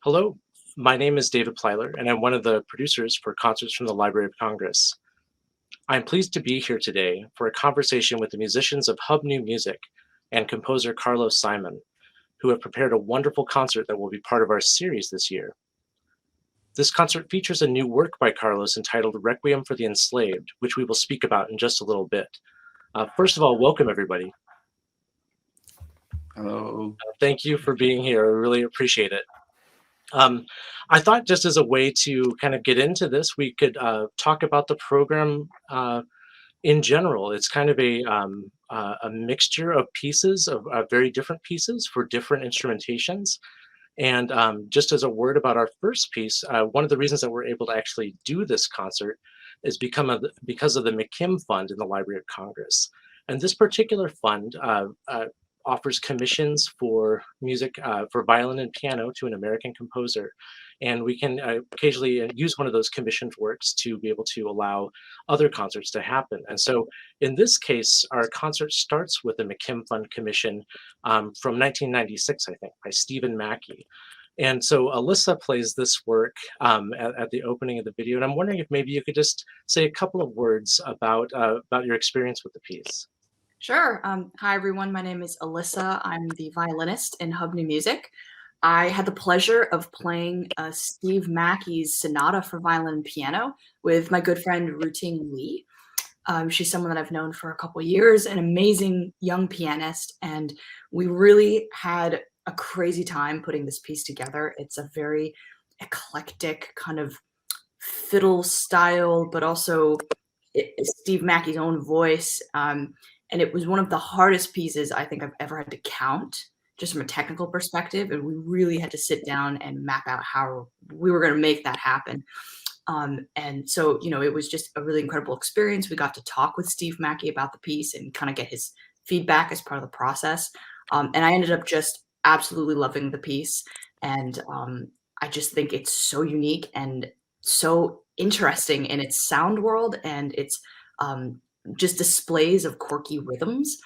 Hello, my name is David Plyler, and I'm one of the producers for Concerts from the Library of Congress. I'm pleased to be here today for a conversation with the musicians of Hub New Music and composer Carlos Simon, who have prepared a wonderful concert that will be part of our series this year. This concert features a new work by Carlos entitled Requiem for the Enslaved, which we will speak about in just a little bit. First of all, welcome everybody. Hello. Thank you for being here. I really appreciate it. Um, I thought just as a way to kind of get into this, we could talk about the program in general. It's kind of a mixture of pieces, of very different pieces for different instrumentations. And just as a word about our first piece, one of the reasons that we're able to actually do this concert is because of the McKim Fund in the Library of Congress. And this particular fund offers commissions for music for violin and piano to an American composer. And we can occasionally use one of those commissioned works to be able to allow other concerts to happen. And so in this case, our concert starts with a McKim Fund commission from 1996, I think, by Stephen Mackey. And so Alyssa plays this work at the opening of the video. And I'm wondering if maybe you could just say a couple of words about your experience with the piece. Sure. Hi, everyone. My name is Alyssa. I'm the violinist in Hub New Music. I had the pleasure of playing Steve Mackey's Sonata for Violin and Piano with my good friend Ruting Lee. She's someone that I've known for a couple of years, an amazing young pianist, and we really had a crazy time putting this piece together. It's a very eclectic kind of fiddle style, but also Steve Mackey's own voice. And it was one of the hardest pieces I think I've ever had to count, just from a technical perspective. And we really had to sit down and map out how we were going to make that happen. And so, it was just a really incredible experience. We got to talk with Steve Mackey about the piece and kind of get his feedback as part of the process. And I ended up just absolutely loving the piece. And I just think it's so unique and so interesting in its sound world and its just displays of quirky rhythms.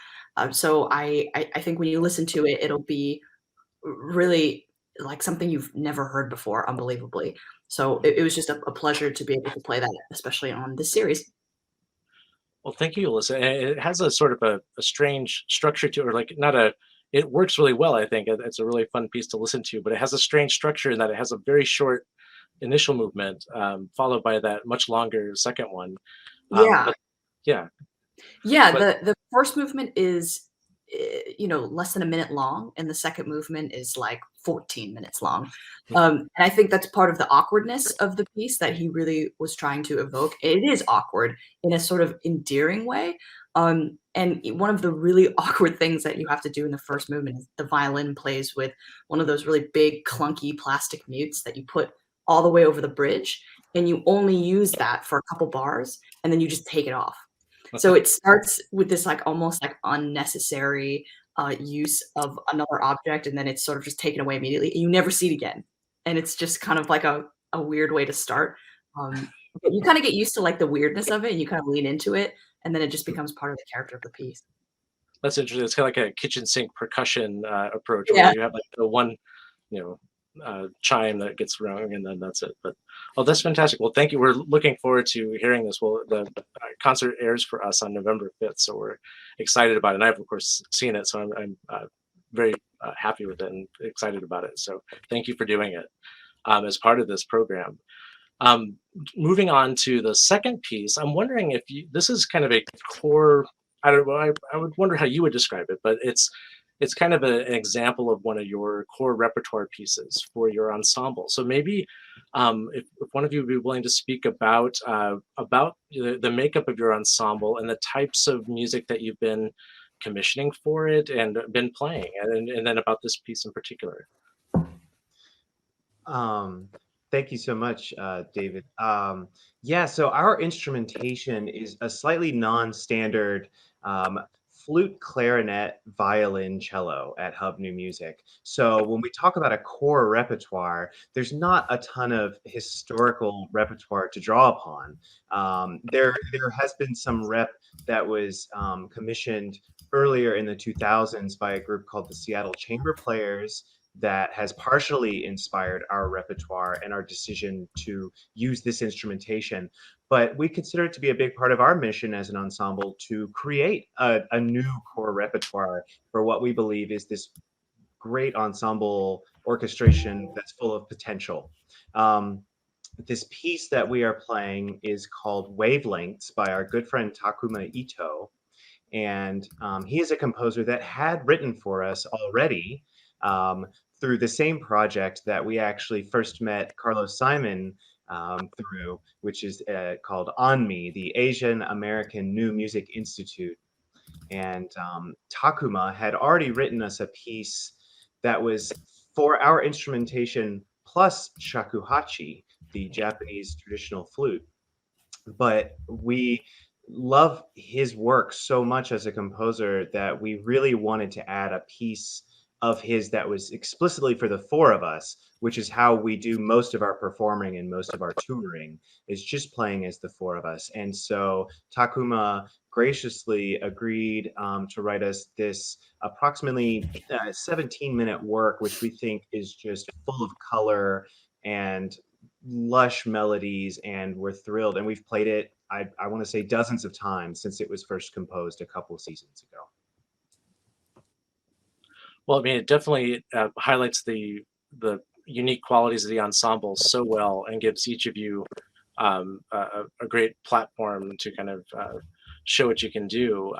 So I think when you listen to it, it'll be really like something you've never heard before, unbelievably. So it was just a pleasure to be able to play that, especially on this series. Well, thank you, Alyssa. And it has a sort of a strange structure to it, or like not a, it works really well, I think. It's a really fun piece to listen to, but it has a strange structure in that it has a very short initial movement, followed by that much longer second one. Yeah. But yeah, Yeah, but the first movement is, less than a minute long, and the second movement is like 14 minutes long. And I think that's part of the awkwardness of the piece that he really was trying to evoke. It is awkward in a sort of endearing way. And one of the really awkward things that you have to do in the first movement is the violin plays with one of those really big, clunky plastic mutes that you put all the way over the bridge, and you only use that for a couple bars, and then you just take it off. So it starts with this like almost like unnecessary use of another object, and then it's sort of just taken away immediately. You never see it again, and it's just kind of like a weird way to start. But you kind of get used to like the weirdness of it, and you kind of lean into it, and then it just becomes part of the character of the piece. that's interesting. It's kind of like a kitchen sink percussion approach where Yeah. you have like the one, you know, chime that gets rung and then that's it. But oh, that's fantastic. Well, thank you. We're looking forward to hearing this. Well, the concert airs for us on November 5th, so we're excited about it. And I've of course seen it, so I'm very happy with it and excited about it. So thank you for doing it as part of this program. Um, Moving on to the second piece, I'm wondering if this is kind of a core. I don't know. I would wonder how you would describe it, but it's kind of an example of one of your core repertoire pieces for your ensemble. So maybe if one of you would be willing to speak about the makeup of your ensemble and the types of music that you've been commissioning for it and been playing, and then about this piece in particular. Um, Thank you so much, David. Yeah, so our instrumentation is a slightly non-standard um, flute, clarinet, violin, cello at Hub New Music. So when we talk about a core repertoire, there's not a ton of historical repertoire to draw upon. There has been some rep that was commissioned earlier in the 2000s by a group called the Seattle Chamber Players that has partially inspired our repertoire and our decision to use this instrumentation. But we consider it to be a big part of our mission as an ensemble to create a new core repertoire for what we believe is this great ensemble orchestration that's full of potential. This piece that we are playing is called Wavelengths by our good friend Takuma Ito. And he is a composer that had written for us already um, through the same project that we actually first met Carlos Simon through, which is called ONMI, the Asian American New Music Institute. And Takuma had already written us a piece that was for our instrumentation plus shakuhachi, the Japanese traditional flute. But we love his work so much as a composer that we really wanted to add a piece of his that was explicitly for the four of us, which is how we do most of our performing and most of our touring, is just playing as the four of us. And so Takuma graciously agreed to write us this approximately 17-minute work, which we think is just full of color and lush melodies, and we're thrilled. And we've played it, I want to say, dozens of times since it was first composed a couple of seasons ago. Well, I mean, it definitely highlights the unique qualities of the ensemble so well, and gives each of you a great platform to kind of show what you can do.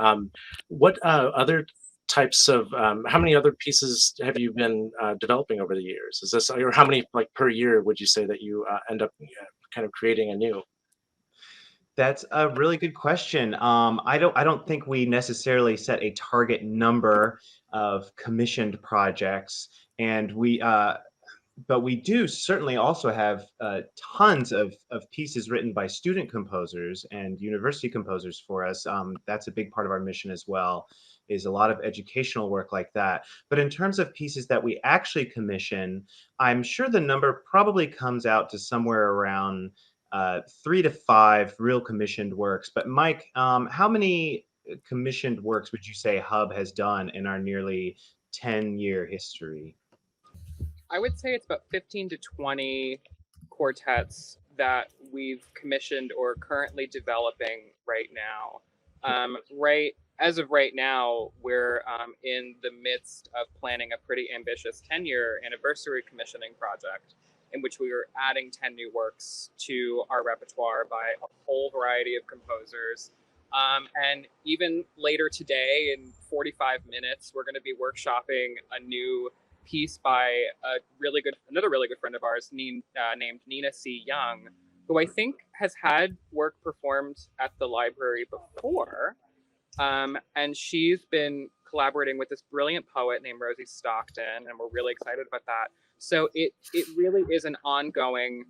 What other types of how many other pieces have you been developing over the years? Is this, or how many like per year would you say that you end up kind of creating anew? That's a really good question. I don't think we necessarily set a target number of commissioned projects, and but we do certainly also have tons of pieces written by student composers and university composers for us. That's a big part of our mission as well, is a lot of educational work like that. But in terms of pieces that we actually commission, I'm sure the number probably comes out to somewhere around 3 to 5 real commissioned works. But Mike, how many commissioned works would you say Hub has done in our nearly 10-year history? I would say it's about 15 to 20 quartets that we've commissioned or currently developing right now. Right as of right now, we're in the midst of planning a pretty ambitious 10-year anniversary commissioning project in which we are adding 10 new works to our repertoire by a whole variety of composers. And even later today, in 45 minutes, we're going to be workshopping a new piece by another really good friend of ours named Nina C. Young, who I think has had work performed at the library before. And she's been collaborating with this brilliant poet named Rosie Stockton, and we're really excited about that. So it really is an ongoing,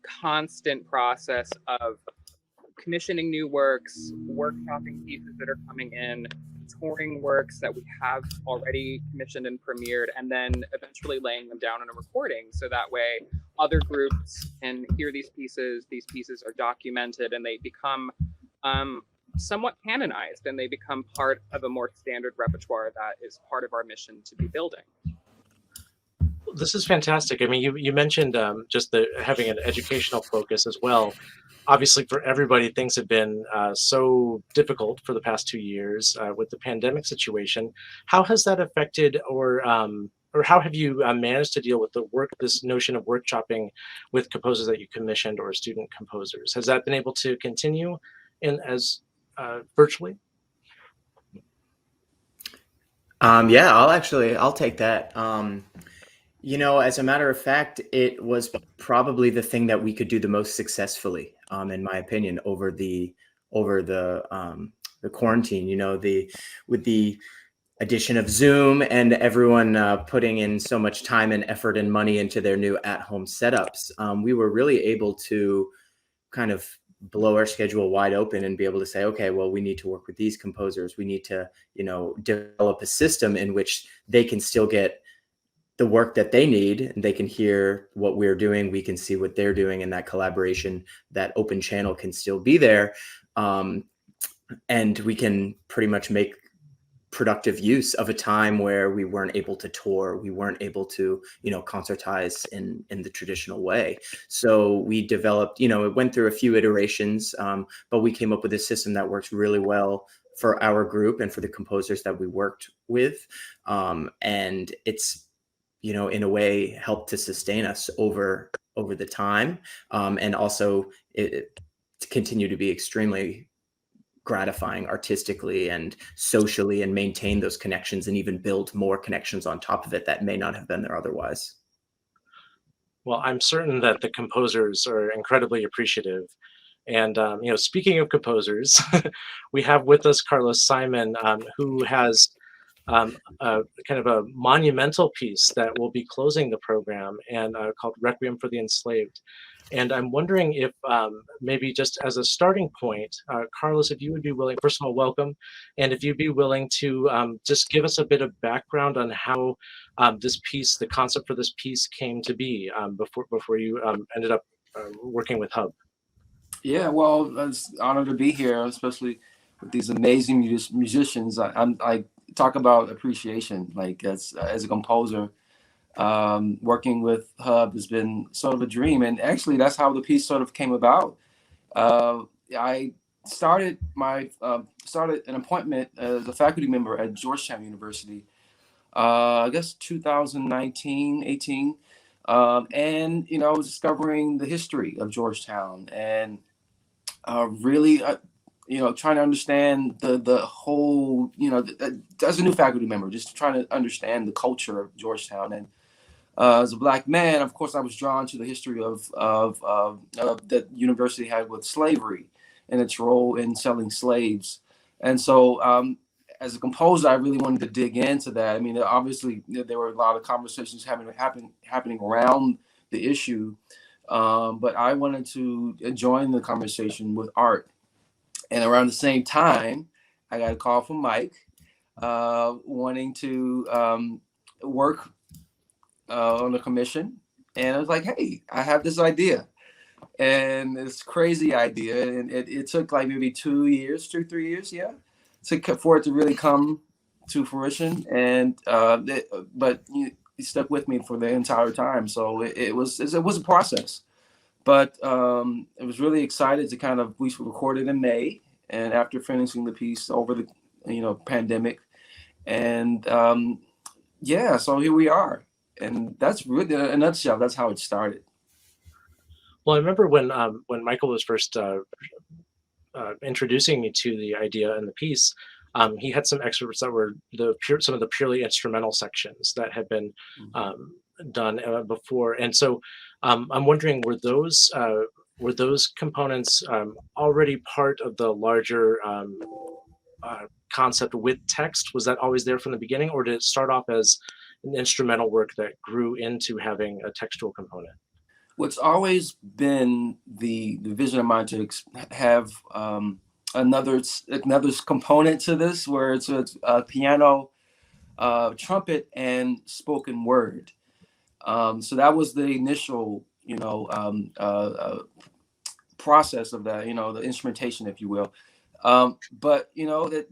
constant process of commissioning new works, workshopping pieces that are coming in, touring works that we have already commissioned and premiered, and then eventually laying them down in a recording so that way other groups can hear these pieces are documented, and they become somewhat canonized, and they become part of a more standard repertoire that is part of our mission to be building. This is fantastic. I mean, you mentioned just having an educational focus as well. Obviously, for everybody, things have been so difficult for the past 2 years with the pandemic situation. How has that affected, or how have you managed to deal with this notion of workshopping with composers that you commissioned or student composers? Has that been able to continue as virtually? Yeah, I'll take that. As a matter of fact, it was probably the thing that we could do the most successfully, in my opinion, over the quarantine. With the addition of Zoom and everyone putting in so much time and effort and money into their new at-home setups, we were really able to kind of blow our schedule wide open and be able to say, okay, well, we need to work with these composers. We need to, develop a system in which they can still get the work that they need, and they can hear what we're doing. We can see what they're doing, and that collaboration, that open channel can still be there. And we can pretty much make productive use of a time where we weren't able to tour, we weren't able to, concertize in the traditional way. So we developed, it went through a few iterations, but we came up with a system that works really well for our group and for the composers that we worked with. And it's, in a way helped to sustain us over the time. And also it to continue to be extremely gratifying artistically and socially, and maintain those connections and even build more connections on top of it that may not have been there otherwise. Well, I'm certain that the composers are incredibly appreciative. And speaking of composers, we have with us Carlos Simon, who has a kind of a monumental piece that will be closing the program, and called Requiem for the Enslaved. And I'm wondering if maybe just as a starting point, Carlos, if you would be willing, first of all, welcome, and if you'd be willing to just give us a bit of background on how this piece, the concept for this piece, came to be before you ended up working with Hub. Yeah, well, it's an honor to be here, especially with these amazing musicians. I talk about appreciation, like as a composer. Working with Hub has been sort of a dream, and actually that's how the piece sort of came about. I started an appointment as a faculty member at Georgetown University, I guess 2019, 18, and I was discovering the history of Georgetown, and really trying to understand the whole, as a new faculty member, just trying to understand the culture of Georgetown. And as a Black man, of course, I was drawn to the history of that university had with slavery and its role in selling slaves. And so as a composer, I really wanted to dig into that. I mean, obviously, there were a lot of conversations happening around the issue, but I wanted to join the conversation with art. And around the same time, I got a call from Mike wanting to work on the commission. And I was like, hey, I have this idea. And this crazy idea. And it took like maybe 2 years, 3 years, for it to really come to fruition. And but you stuck with me for the entire time. So it was a process. But I was really excited to we recorded in May, and after finishing the piece over the pandemic, and so here we are, and that's really, in a nutshell, that's how it started. Well, I remember when Michael was first introducing me to the idea and the piece, he had some excerpts that were some of the purely instrumental sections that had been done before, and so I'm wondering, were those components already part of the larger concept with text? Was that always there from the beginning, or did it start off as an instrumental work that grew into having a textual component? What's always been the vision of mine to have another component to this, where it's a piano, trumpet, and spoken word. So that was the initial, process of that, the instrumentation, if you will. But that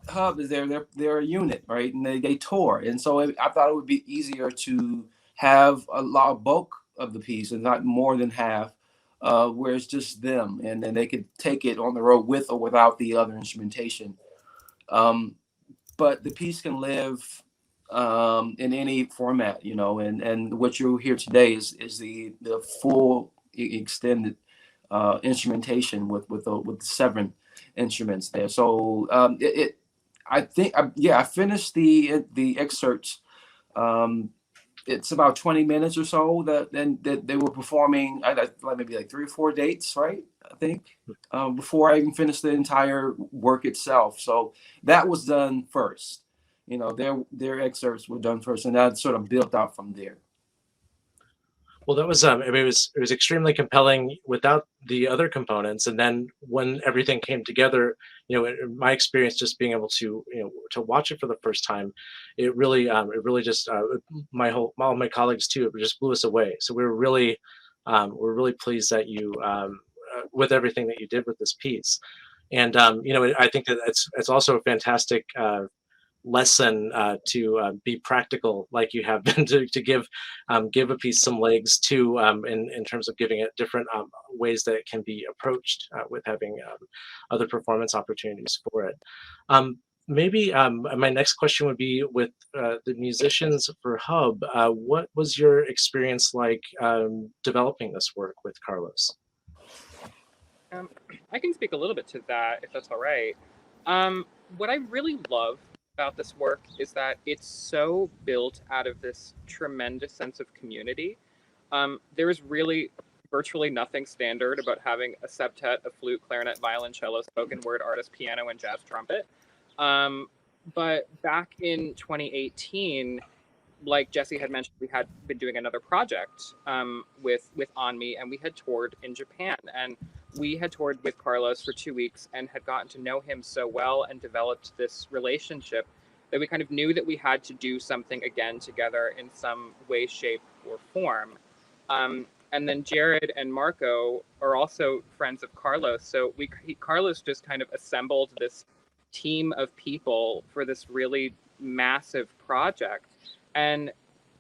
Hub is they're a unit, right? And they tour, and so I thought it would be easier to have a bulk of the piece and not more than half, where it's just them, and then they could take it on the road with or without the other instrumentation. But the piece can live in any format, and what you hear today is the full extended instrumentation with the 7 instruments there. So I finished the excerpts. It's about 20 minutes or so that they were performing, maybe like 3 or 4 dates, right? I think before I even finished the entire work itself. So that was done first. Their excerpts were done first, and that sort of built out from there. Well, that was it was extremely compelling without the other components, and then when everything came together, in my experience, just being able to to watch it for the first time, it really just all my colleagues too, it just blew us away. So we're really pleased that you with everything that you did with this piece, and I think that it's also a fantastic lesson to be practical, like you have been, to give a piece some legs too, in terms of giving it different ways that it can be approached with having other performance opportunities for it. Maybe my next question would be with the musicians for Hub. What was your experience like developing this work with Carlos? I can speak a little bit to that, if that's all right. What I really love about this work is that it's so built out of this tremendous sense of community. There is really virtually nothing standard about having a septet of flute, clarinet, violin, cello, spoken word, artist, piano, and jazz trumpet. But back in 2018, like Jesse had mentioned, we had been doing another project with On Me, and we had toured in Japan. And we had toured with Carlos for 2 weeks and had gotten to know him so well and developed this relationship that we kind of knew that we had to do something again together in some way, shape, or form. And then Jared and Marco are also friends of Carlos. So Carlos just kind of assembled this team of people for this really massive project. And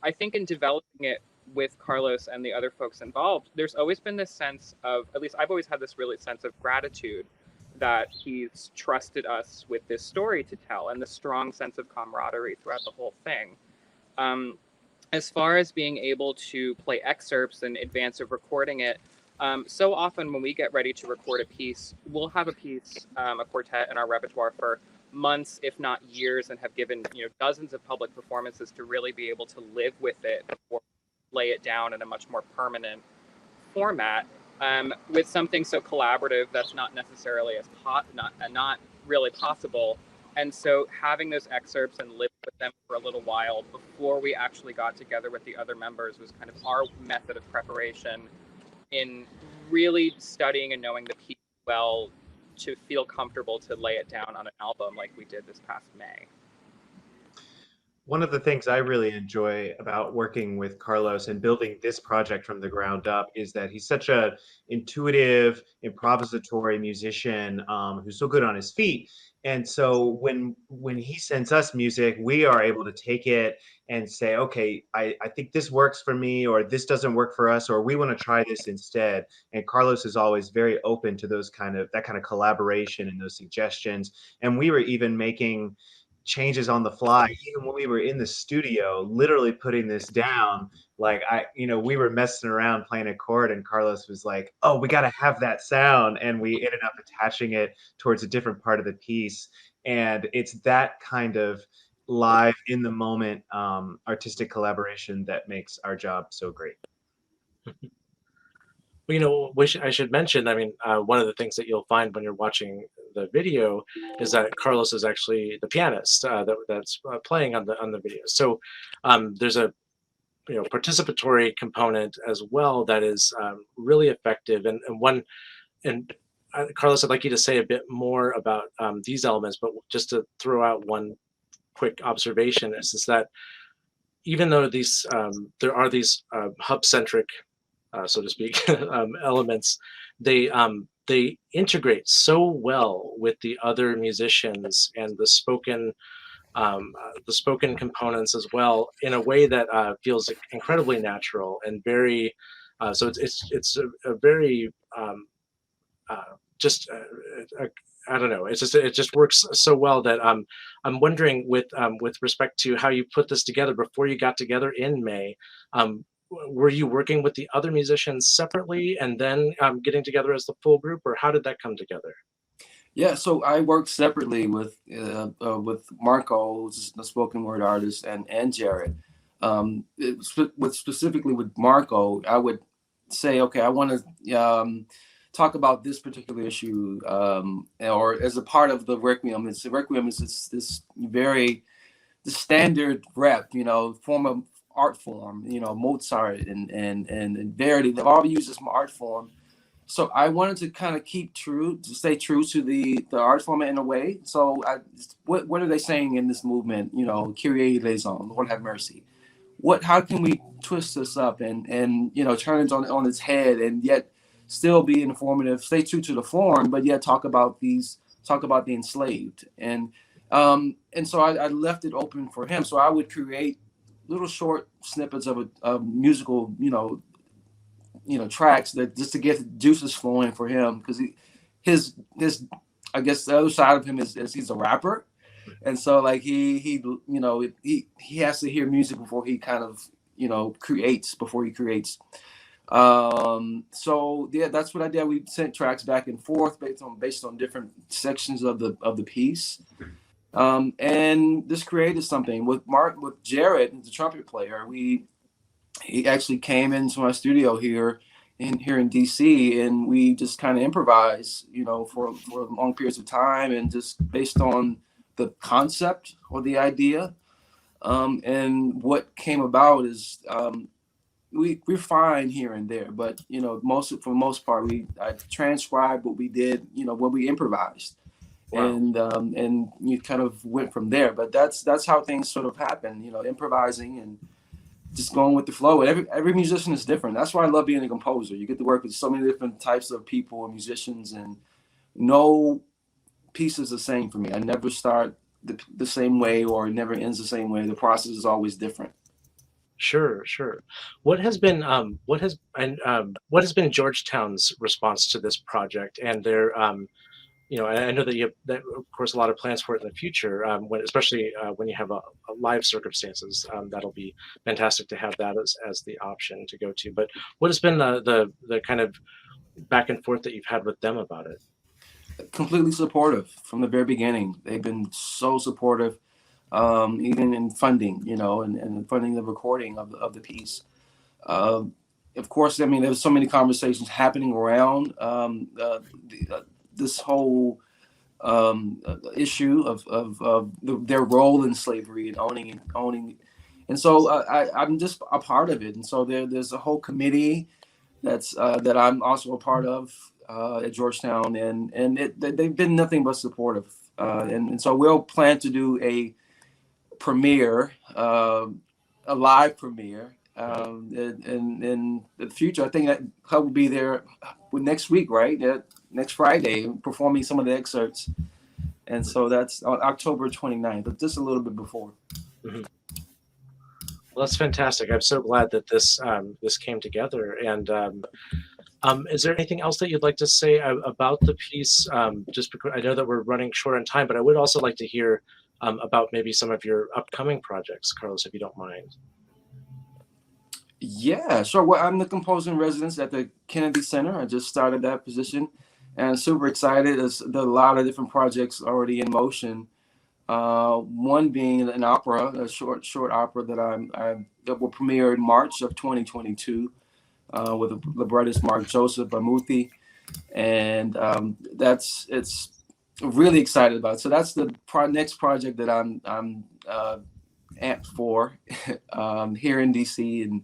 I think in developing it with Carlos and the other folks involved, there's always been this sense of, at least I've always had this really sense of gratitude that he's trusted us with this story to tell, and the strong sense of camaraderie throughout the whole thing. As far as being able to play excerpts in advance of recording it, so often when we get ready to record a piece, we'll have a piece, a quartet in our repertoire for months, if not years, and have given dozens of public performances to really be able to live with it before lay it down in a much more permanent format. With something so collaborative, that's not necessarily as not really possible. And so having those excerpts and live with them for a little while before we actually got together with the other members was kind of our method of preparation in really studying and knowing the piece well to feel comfortable to lay it down on an album like we did this past May. One of the things I really enjoy about working with Carlos and building this project from the ground up is that he's such a intuitive, improvisatory musician who's so good on his feet. And so when he sends us music, we are able to take it and say, okay, I think this works for me, or this doesn't work for us, or we want to try this instead. And Carlos is always very open to that kind of collaboration and those suggestions. And we were even making changes on the fly, even when we were in the studio, literally putting this down. Like we were messing around playing a chord, and Carlos was like, "Oh, we got to have that sound," and we ended up attaching it towards a different part of the piece. And it's that kind of live, in the moment, artistic collaboration that makes our job so great. Well, I should mention, I mean, one of the things that you'll find when you're watching the video is that Carlos is actually the pianist that's playing on the video. So there's a participatory component as well that is really effective. And Carlos, I'd like you to say a bit more about these elements, but just to throw out one quick observation is that even though these there are these hub-centric so to speak, elements, they integrate so well with the other musicians and the spoken components as well, in a way that feels incredibly natural and very. So it's a very I don't know. It just works so well that I'm wondering with respect to how you put this together before you got together in May. Were you working with the other musicians separately and then getting together as the full group, or how did that come together? Yeah, so I worked separately with Marco, who's the spoken word artist, and Jared. Specifically with Marco, I would say, okay, I want to talk about this particular issue, or as a part of the Requiem. The Requiem is this very the standard rep, form of art form, Mozart and Verdi, they've all used this art form. So I wanted to kind of stay true to the art form in a way. So what are they saying in this movement? Kyrie eleison, Lord have mercy. How can we twist this up and turn it on its head and yet still be informative, stay true to the form, but yet talk about the enslaved. And And so I left it open for him. So I would create little short snippets of a musical, tracks that just to get the juices flowing for him, because his I guess the other side of him is he's a rapper, and so like he has to hear music before he kind of creates before he creates. So yeah, that's what I did. We sent tracks back and forth based on different sections of the piece. And this created something with Jared, the trumpet player. He actually came into my studio here in DC, and we just kind of improvise, for long periods of time, and just based on the concept or the idea. And what came about is we're fine here and there, but for the most part, I transcribed what we did, when we improvised. Wow. And you kind of went from there. But that's how things sort of happen, improvising and just going with the flow. And every musician is different. That's why I love being a composer. You get to work with so many different types of people and musicians, and no piece is the same for me. I never start the same way, or it never ends the same way. The process is always different. Sure. What has been Georgetown's response to this project and their I know that you have, of course, a lot of plans for it in the future, especially when you have a live circumstances. That'll be fantastic to have that as the option to go to. But what has been the kind of back and forth that you've had with them about it? Completely supportive from the very beginning. They've been so supportive, even in funding, and funding the recording of the piece. Of course, I mean, there's so many conversations happening around this whole issue of their role in slavery and owning, and so I'm just a part of it. And so there's a whole committee that I'm also a part of at Georgetown, and they've been nothing but supportive. And so we'll plan to do a premiere, a live premiere. In the future, I think that Hub will be there next week, right? Next Friday, performing some of the excerpts. And so that's on October 29th, but just a little bit before. Mm-hmm. Well, that's fantastic. I'm so glad that this came together. And is there anything else that you'd like to say about the piece? Just because I know that we're running short on time, but I would also like to hear about maybe some of your upcoming projects, Carlos, if you don't mind. Yeah, sure. Well, I'm the composer in residence at the Kennedy Center. I just started that position, and super excited. There's a lot of different projects already in motion. One being an opera, a short opera that will premiere in March of 2022 with a librettist, Mark Joseph Bamuthi, and it's really excited about it. So that's the next project that I'm amped for here in DC, and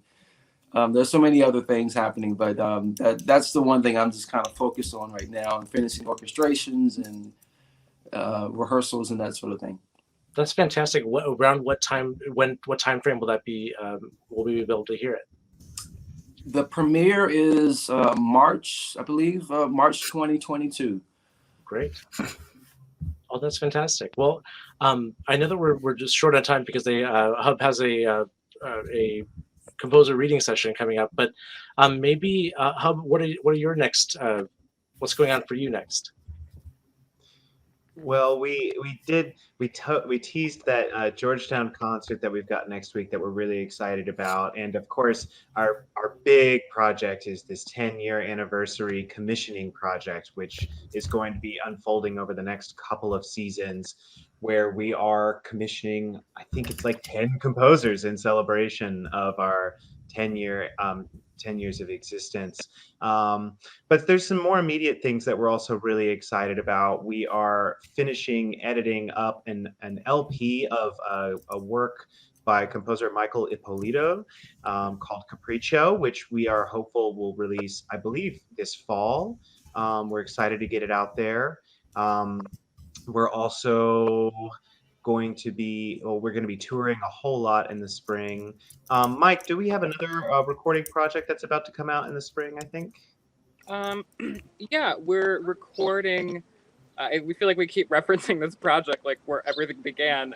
there's so many other things happening, but that's the one thing I'm just kind of focused on right now, and finishing orchestrations and rehearsals and that sort of thing. That's fantastic. Around what time frame will that be? Will we be able to hear it? The premiere is March, I believe, March 2022. Great. Oh, that's fantastic. Well, I know that we're just short on time because Hub has a composer reading session coming up, but maybe Hub, what are your next? What's going on for you next? Well, we teased that Georgetown concert that we've got next week that we're really excited about, and of course our big project is this 10-year anniversary commissioning project, which is going to be unfolding over the next couple of seasons, where we are commissioning, I think it's like 10 composers in celebration of our 10 years of existence. But there's some more immediate things that we're also really excited about. We are finishing editing up an LP of a work by composer Michael Ippolito called Capriccio, which we are hopeful will release, I believe, this fall. We're excited to get it out there. We're also going to be touring a whole lot in the spring. Mike, do we have another recording project that's about to come out in the spring, I think? Yeah, we're recording we feel like we keep referencing this project like where everything began.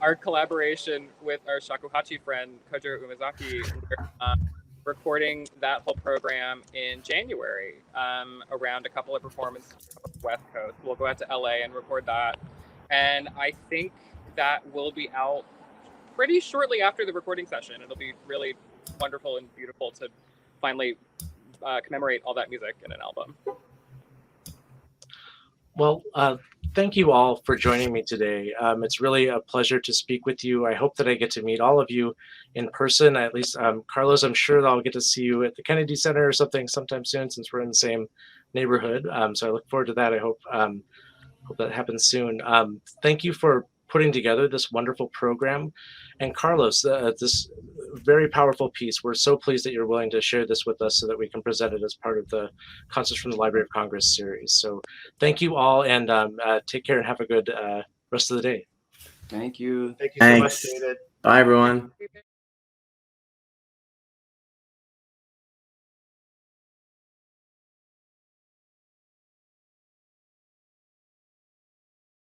Our collaboration with our shakuhachi friend Kojiro Umezaki, we're recording that whole program in January around a couple of performances on the West Coast. We'll go out to LA and record that, and I think that will be out pretty shortly after the recording session. It'll be really wonderful and beautiful to finally commemorate all that music in an album. Well, thank you all for joining me today. It's really a pleasure to speak with you. I hope that I get to meet all of you in person. At least, Carlos, I'm sure that I'll get to see you at the Kennedy Center or something sometime soon, since we're in the same neighborhood. So I look forward to that. I hope that happens soon. Thank you for putting together this wonderful program. And Carlos, this very powerful piece. We're so pleased that you're willing to share this with us so that we can present it as part of the Concerts from the Library of Congress series. So thank you all, and take care and have a good rest of the day. Thank you. Thank you so much, Thanks. David. Bye, everyone.